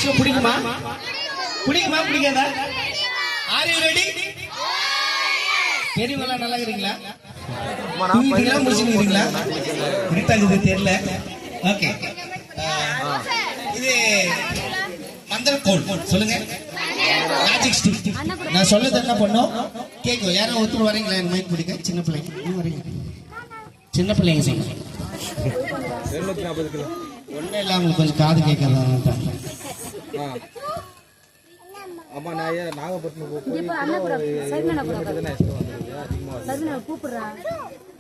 Show பிடிக்குமா? பிடிக்குமா பிடிக்காதா? Are you ready? பெரியவங்களா நல்லா இருக்கீங்களா? முடிச்சுக்கிறீங்களா? இருட்டாகுது தெரியல. ஓகே, இது மந்திரக்கோள் சொல்லுங்க. Magic stick. நான் சொல்லது என்ன பண்ணோம் கேட்கும். யாரும் ஒருத்தர் வரீங்களா? என் மைக் பிடிக்க. சின்ன பிள்ளைங்க வரீங்க. சின்ன பிள்ளைங்க சொல்லுங்க. ஒன்றும் இல்லை, அவங்களுக்கு கொஞ்சம் காது கேட்காதான்.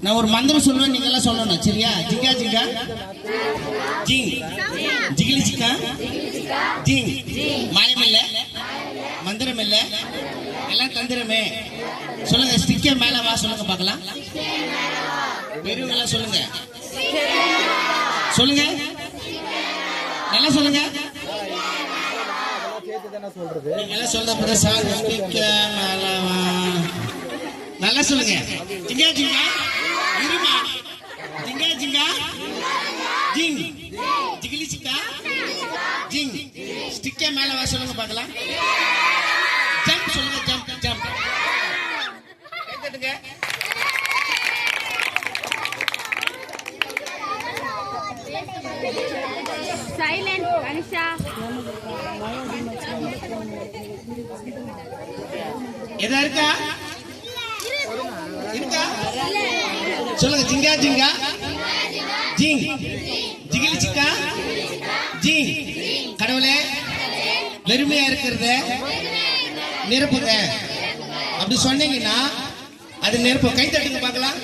நான் ஒரு மந்திரம் சொல்லுவேன், நீங்க எல்லாம் சொல்லணும், சரியா? ஜிங்கா ஜிங்கா ஜிங், ஜிகிலி சிக்கா ஜிங். மாயம் இல்ல, மந்திரம் இல்ல, எல்லாம் தந்திரமே. சொல்லுங்க. ஸ்டிக்கே மேல வா சொல்லுங்க பார்க்கலாம். பெரியவங்க எல்லாம் சொல்லுங்க. சொல்லுங்க, நல்லா சொல்லுங்க. நல்லா சொல்லுங்க. ஜிங்கா ஜிங்கா இருமா, ஜிங்கா ஜிங்கா ஜிங், ஜிகிலி சிக்கா ஜிங். ஸ்டிக்கே மேல வா சொல்லுங்க பார்க்கலாம். ஜம்ப் சொல்லுங்க. Jump jump. கேட்டுங்க. சைலண்ட் அனிஷா. எதா இருக்கா? இருக்கா? சொல்லுங்க. ஜிங்கா ஜிங்கா ஜிங், ஜிகிலி சிக்கா ஜிங். கடவுளே, வெறுமையா இருக்கிறத நிரப்புங்க. அப்படி சொன்னீங்கன்னா அது நெருப்பு. கை தட்டுங்க பார்க்கலாம்.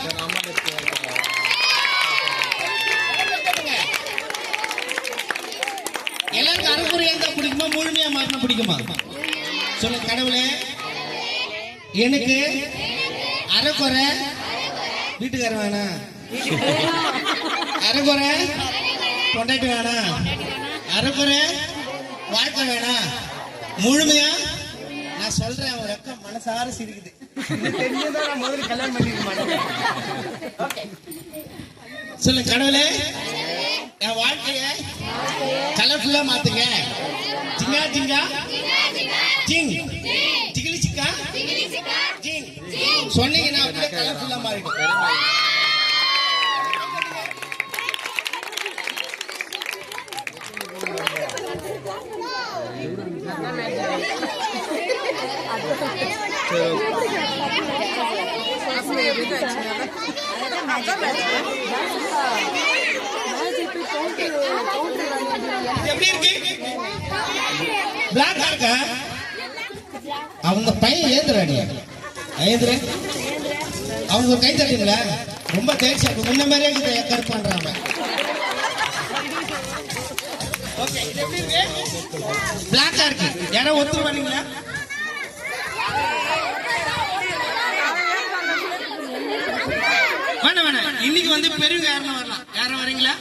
எல்லாருக்கும் அரைக்குறையா இருந்தா பிடிக்குமா, முழுமையா மாறினா பிடிக்குமா? சொல்லுங்க. கடவுளே, எனக்கு அரைக்குறை வீட்டுக்காரர் வேணாம், அரைக்குறை பொண்டாட்டி வேணாம், அரைக்குறை வாழ்க்கை வேணாம், முழுமையா நான் சொல்றேன். ஒரு அக்கம் மனசார சிரிக்குது. தெரிஞ்சதான் நான் முதல்ல கல்யாணம் பண்ணிக்க மாட்டேன். சொல்லுங்க. கடவுளே, என் வாழ்க்கைய கலர்ஃபுல்லா மாத்துங்க. ஜிங்கா ஜிங்கா ஜிங், ஜிகிலி சிக்கா ஜிங் சொன்னீங்கன்னா அப்படியே கலர்ஃபுல்லா மாறிடும். எப்படி இருக்கு? பிளாக் இருக்கா? அவங்க பையன் ஏந்துறாடி, ஏந்துற அவங்க கை தட்டுங்களா? ரொம்ப தேய்ச்சா முன்ன மாதிரியே கட் பண்றாங்க. பிளாக்கா இருக்கு. யாரோ ஒத்து வரீங்களா? வேணாம் வேணாம். இன்னைக்கு வந்து பெரியவங்க யாரும் வரலாம். யாரும் வரீங்களா?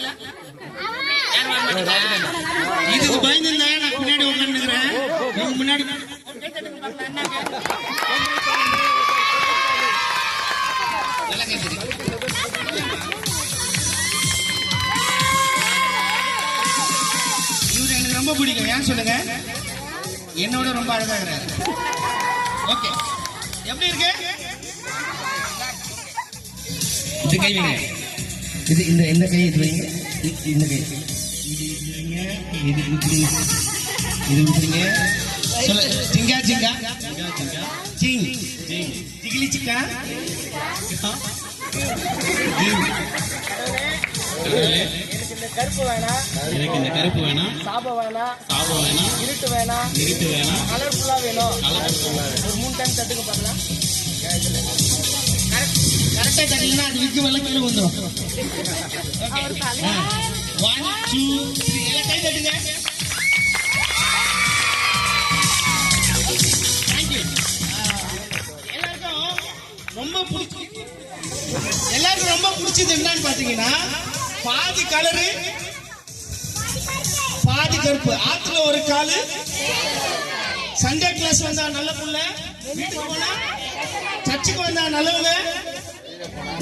இதுக்கு பயந்துருந்தா நான் பின்னாடி உட்காந்துக்கிறேன். நீங்க முன்னாடி இவரு எனக்கு ரொம்ப பிடிக்கும். ஏன் சொல்லுங்க? என்னோட ரொம்ப அழகாகிறாரு. ஓகே, எப்படி இருக்கு? இது கை வைங்க. இது இந்த கை இது வைங்க. இந்த கை இது இப்படி, இது இப்படிங்க. சொல்ல. ஜிங்கா ஜிங்கா ஜிங், ஜிகிலி சிக்கா ஜிங். கருப்பு வேணாம், எனக்கு இந்த கருப்பு வேணாம், சாபம் வேணாம், சாபம் வேணாம், இருட்டு வேணாம், இருட்டு வேணாம், கலர்ஃபுல்லா வேணும். கலர்ஃபுல்லா. ஒரு 3 டைம் தட்டுக்கு பார்க்கலாம். கரெக்டா தட்டிங்கன்னா அது விக்கு வெள்ளத்துல வந்துடும். 1 2 3 எல்லாம் கை தட்டுங்க. தேங்க்யூ. எல்லாருக்கும் ரொம்ப பிடிச்சது என்னன்னு பாத்தீங்கன்னா, பாதி கலரு பாதி கருப்பு. ஆத்துல ஒரு காலு. சண்டே கிளாஸ் வந்தா நல்ல புள்ள, வீட்டுக்கு போனா சர்ச்சுக்கு வந்தா நல்லவங்க.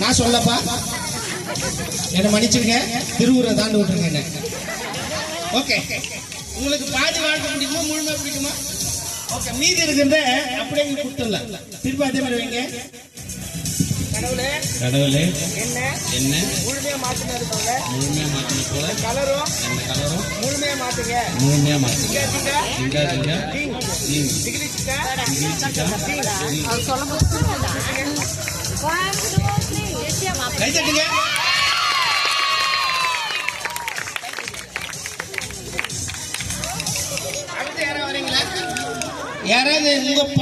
நான் சொல்லப்பா, என்ன மன்னிச்சிருங்க, திருவுரை தாண்டு விட்டுருங்க என்ன. ஓகே, உங்களுக்கு பாதி வாழ்க்கை பிடிக்குமா முழுமையா பிடிக்குமா? ஓகே, மீதி இருக்கிறத அப்படியே இங்க கொடுத்துடலாம். திருப்பி அதே மாதிரி வைங்க. கடவுளே கடவுளே என்ன என்ன முழுமையா மாத்தின இருக்காங்க. முழுமையா மாத்தின போல கலரும் என்ன கலரும் முழுமையா மாத்துங்க. முழுமையா மாத்தின சிக்கா சிக்கா ஜிங்கா ஜிங்கா ஜிங் ஜிங் டிகிரி சிக்கா ஜிகிலி சிக்கா ஜிங். கை தட்டுங்க. அடுத்து யாராவது வரீங்களா? யாராவது உங்க